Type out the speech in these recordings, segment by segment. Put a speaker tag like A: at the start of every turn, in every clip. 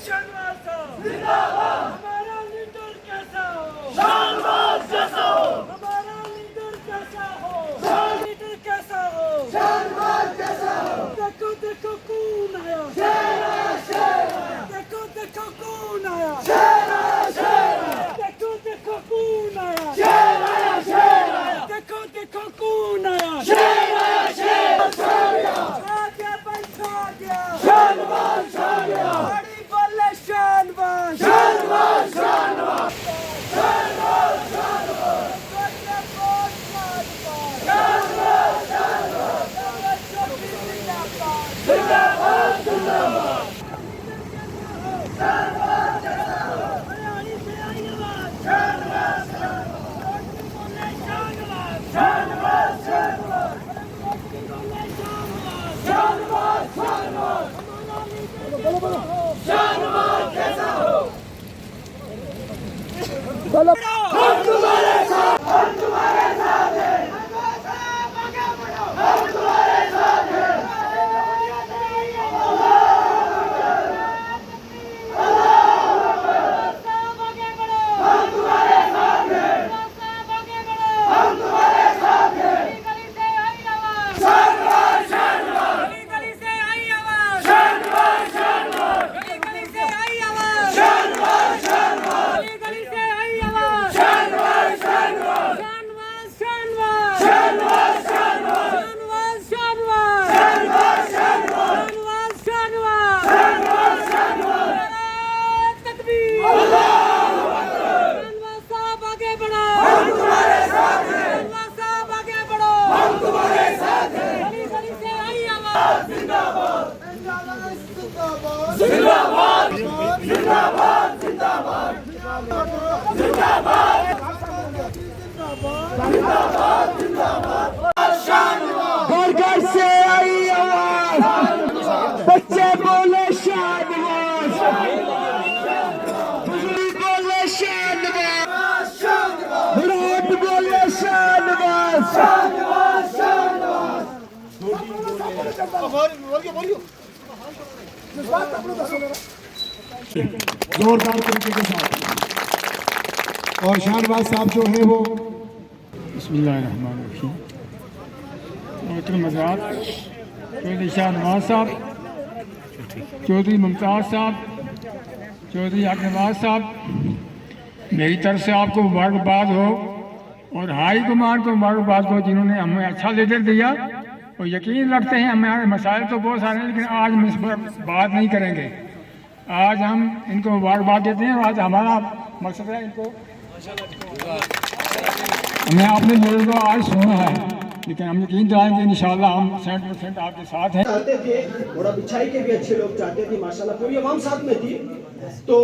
A: शाहनवाज साहब जिंदाबाद। हमारा लीडर कैसा हो, शाहनवाज जैसा हो। हमारा लीडर कैसा हो, लीडर कैसा हो, शाहनवाज जैसा हो। देखो देखो कौन आया, शेर आया, शेर आया। देखो देखो कौन आया, शेर आया, शेर आया। देखो देखो कौन आया, शेर आया, शेर आया। देखो देखो कौन आया, शेर आया, शेर आया। आ गया बंद आ गया, शाहनवाज छा गया। बड़ी बोले शाहनवाज, शाहनवाज, शाहनवाज, शाहनवाज, शाहनवाज। जिंदाबाद जिंदाबाद। शाहनवाज जैसा हो, हरियाणी से आई आवाज, शाहनवाज, शाहनवाज, शाहनवाज, शाहनवाज, शाहनवाज, शाहनवाज। बोलो बोलो, शाहनवाज जैसा हो। हम तुम्हारे साथ, हम तुम्हारे साथ हैं। हम तुम्हारे साथ हैं। जिंदाबाद जिंदाबाद जिंदाबाद जिंदाबाद जिंदाबाद जिंदाबाद। शाहनवाज घर घर से आई आवाज, बच्चे बोले शाहनवाज, बुजुर्ग बोले शाहनवाज, बुढ़ाट बोले शाहनवाज, शाहनवाज, शाहनवाज।
B: जोरदार तरीके के साथ। और शाहनवाज साहब जो है वो
C: बिस्मिल्लाहिर्रहमानिर्रहीम। मोहतरम हज़रात, चौधरी शाहनवाज साहब, चौधरी मुमताज़ साहब, चौधरी अकनवाज साहब, मेरी तरफ से आपको मुबारकबाद हो और हाई कमान को मुबारकबाद हो जिन्होंने हमें अच्छा लीडर दिया। और यकीन रखते हैं हमारे मसाइल तो बहुत सारे हैं, लेकिन आज हम इस पर बात नहीं करेंगे। आज हम इनको मुबारकबाद देते हैं। आज हमारा मकसद है इनको, हमने अपने लोगों को आज सुना है, लेकिन हम यकीन दिलाएंगे इंशाअल्लाह हम 100% आपके साथ हैं।
D: चाहते थे और अब इच्छाई के भी अच्छे लोग चाहते थे, माशाल्लाह पूरी आवाम साथ में थी, तो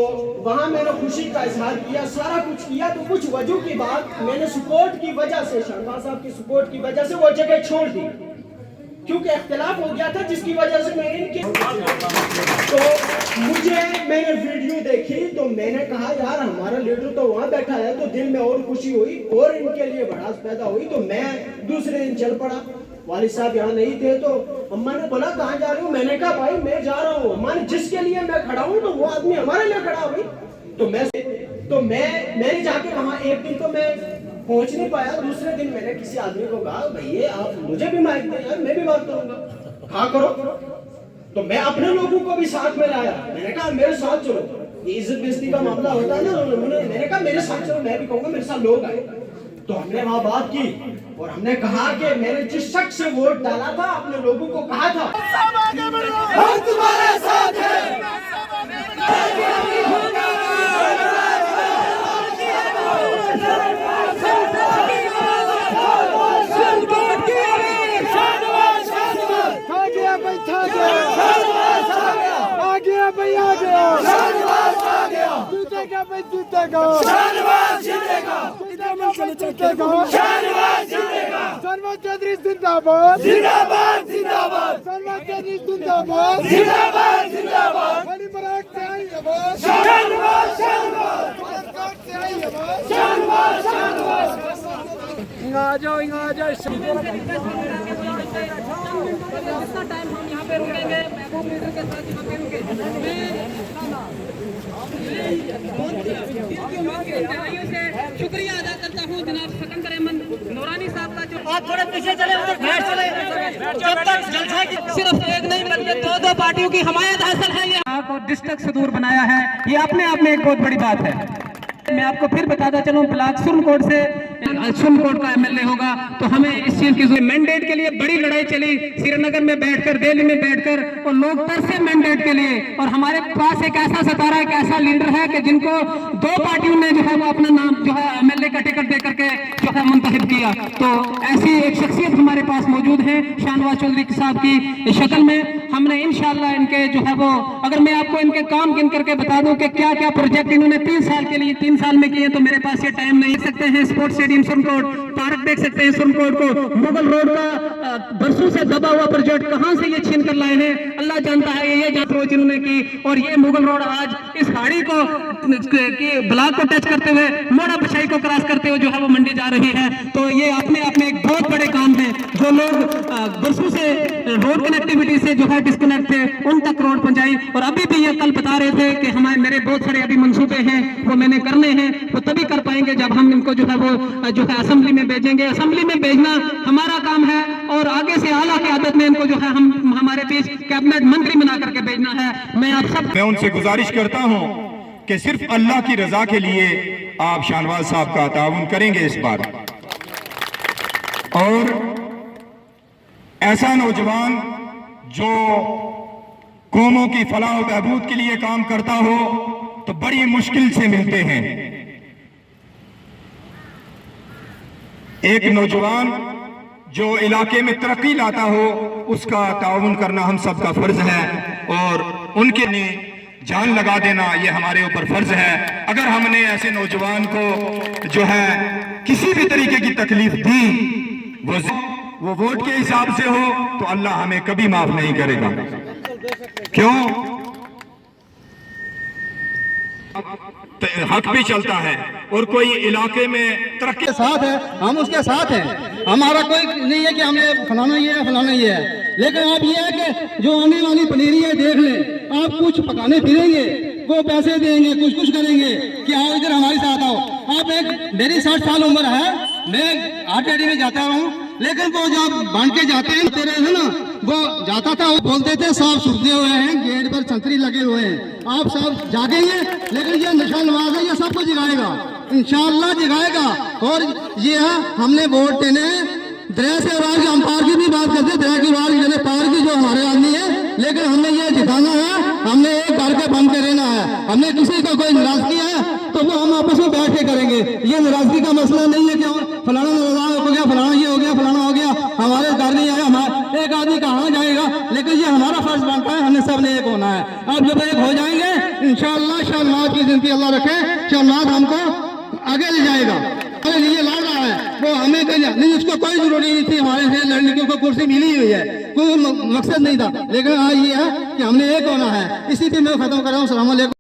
D: वहाँ मैंने खुशी का इजहार किया, सारा कुछ किया। तो कुछ वजह की बात मैंने सपोर्ट की वजह से, शाहनवाज साहब की सपोर्ट की वजह से वो जगह छोड़ दी, क्योंकि इख्तिलाफ हो गया था, जिसकी वजह से मैं इनके मैंने वीडियो देखी तो मैंने कहा यार हमारा लीडर तो वहाँ बैठा है, तो दिल में और खुशी हुई और इनके लिए भड़ास पैदा हुई। तो मैं दूसरे दिन चल पड़ा, वालिद साहब यहाँ नहीं थे, तो अम्मा ने बोला कहाँ जा रहे हो? मैंने कहा भाई मैं जा रहा हूँ, अम्मा ने जिसके लिए मैं खड़ा हूँ तो वो आदमी हमारे लिए खड़ा हुई। तो मैंने जाके वहाँ एक दिन तो मैं पहुंच नहीं पाया, दूसरे दिन मैंने किसी आदमी को कहा भैया आप मुझे भी माइक दें यार, मैं भी बात करूंगा, कहा करो। तो मैं अपने लोगों को भी साथ में लाया, मैंने कहा मेरे साथ चलो, ये इज्जत बेइज्जती का मामला होता है ना, मैंने कहा मेरे साथ चलो, मैं भी कहूंगा मेरे साथ लोग आए। तो हमने वहाँ बात की और हमने कहा कि मैंने जिस शख्स से वोट डाला था अपने लोगों को कहा था हम तुम्हारे साथ हैं। जीतेगा शाहनवाज, जीतेगा जीतेगा शाहनवाज, जीतेगा। शाहनवाज चौधरी जिंदाबाद, जिंदाबाद, जिंदाबाद। शाहनवाज चौधरी जिंदाबाद, जिंदाबाद, जिंदाबाद। बड़ी बरात से आई आवाज, शाहनवाज, शाहनवाज। बरात से आई आवाज, शाहनवाज, शाहनवाज।
A: आ जाओ, आ जाओ।
E: जितना टाइम हम यहाँ पे रुकेंगे, महबूब लीडर के साथ यहाँ पे रुके।
A: आप थोड़े पीछे चले बैठ चले जब तक जलसा की
E: सिर्फ एक नहीं बल्कि दो पार्टियों की हमायत हासिल है। ये को डिस्ट्रिक्ट से दूर बनाया है, ये अपने आप में एक बहुत बड़ी बात है। मैं आपको फिर बताता चलूं, ब्लॉक सुरनकोट से सुरनकोट का एमएलए होगा तो हमें इस चीज की मैंडेट के लिए बड़ी लड़ाई चली, श्रीनगर में बैठकर, दिल्ली में बैठकर, और लोग तरसे मैंडेट के लिए। और हमारे पास एक ऐसा सितारा, एक ऐसा लीडर है कि जिनको दो पार्टियों ने जो है वो अपना नाम जो है एमएलए का टिकट दे करके जो है मुंतखब किया। तो ऐसी एक शख्सियत हमारे पास मौजूद है शाहनवाज चौधरी साहब की शक्ल में। हमने इंशाल्लाह इनके जो है वो, अगर मैं आपको इनके काम गिन करके बता दूं कि क्या क्या प्रोजेक्ट इन्होंने 3 साल के लिए 3 साल में किए, तो मेरे पास ये टाइम नहीं। देख सकते हैं स्पोर्ट्स स्टेडियम सुरनकोट, पार्क देख सकते हैं सुरनकोट को, मुगल रोड का बरसों से दबा हुआ प्रोजेक्ट कहां से ये छीन कर लाए हैं अल्लाह जानता है। ये अप्रोच इन्होंने की, और ये मुगल रोड आज इस खाड़ी को ब्लॉक को टच करते हुए, मोड़ा बछाई को क्रॉस करते हुए जो है वो मंडी जा रही है। तो ये अपने आप में एक बहुत बड़े काम है। जो लोग बरसों से रोड कनेक्टिविटी से जो है डिस्कनेक्ट थे, उन तक रोड पहुंचाई। और अभी भी ये कल बता रहे थे कि मेरे बहुत सारे अभी मंसूबे हैं वो मैंने करने हैं, वो तभी कर पाएंगे जब हम इनको जो है वो जो है असेंबली में भेजेंगे। असेंबली में भेजना हमारा काम है, और आगे से आला की आदत में इनको जो है हम हमारे बीच कैबिनेट मंत्री बना करके भेजना है।
F: मैं उनसे गुजारिश करता हूं कि सिर्फ अल्लाह की रजा के लिए आप शाहनवाज साहब का ताउन करेंगे इस बार। और ऐसा नौजवान जो कौमों की फलाह और बहबूद के लिए काम करता हो तो बड़ी मुश्किल से मिलते हैं। एक नौजवान जो इलाके में तरक्की लाता हो उसका ताउन करना हम सबका फर्ज है, और उनके लिए जान लगा देना ये हमारे ऊपर फर्ज है। अगर हमने ऐसे नौजवान को जो है किसी भी तरीके की तकलीफ दी, वो वोट के हिसाब से हो, तो अल्लाह हमें कभी माफ नहीं करेगा। क्यों? हक भी चलता है, और कोई इलाके में तरक्की
B: के साथ है, हम उसके साथ हैं। हमारा कोई नहीं है कि हमें फलाना ये है फलाना ये है, लेकिन आप ये है कि जो आने वाली पनीरी है देख लें। आप कुछ पकाने फिरेंगे, वो पैसे देंगे, कुछ कुछ करेंगे कि आओ इधर हमारे साथ आओ। आप मेरी 60 साल उम्र है, मैं आरटीडी में जाता हूँ, लेकिन वो जब बांध के जाते हैं तेरे है ना, वो जाता था, वो बोलते थे सब सुखते हुए हैं, गेट पर छतरी लगे हुए हैं, आप सब जागेंगे। लेकिन ये नशा नवाज है, ये सबको जगाएगा, इंशाअल्लाह जगाएगा। और ये है हमने वोट देने दरिया से आवाज, हम पार की भी बात करते, दरिया की आवाज पार की जो हमारे आदमी है, लेकिन हमने ये दिखाना है, हमने एक घर के बंद के रहना है। हमने किसी को कोई नाराजगी है तो वो हम आपस में बैठ के करेंगे। ये नाराजगी का मसला नहीं है कि फलाना नाराज हो गया, फलाना ये हो गया, फलाना हो गया, हमारे घर नहीं आया, हमारा एक आदमी कहाँ जाएगा। लेकिन ये हमारा फर्ज बनता है, हमने सब ने एक होना है। अब जब एक हो जाएंगे इंशाअल्लाह शाहनवाज की जिंदगी अल्लाह रखे, शाहनवाज हमको आगे ले जाएगा। हमारे लिए लड़ रहा है, वो हमें नहीं, उसको कोई जरूरी नहीं थी हमारे से लड़ने की, कुर्सी मिली हुई है, कोई मकसद नहीं था। लेकिन आज ये है कि हमने एक होना है। इसी पे मैं खत्म कर रहा हूँ। अस्सलाम वालेकुम।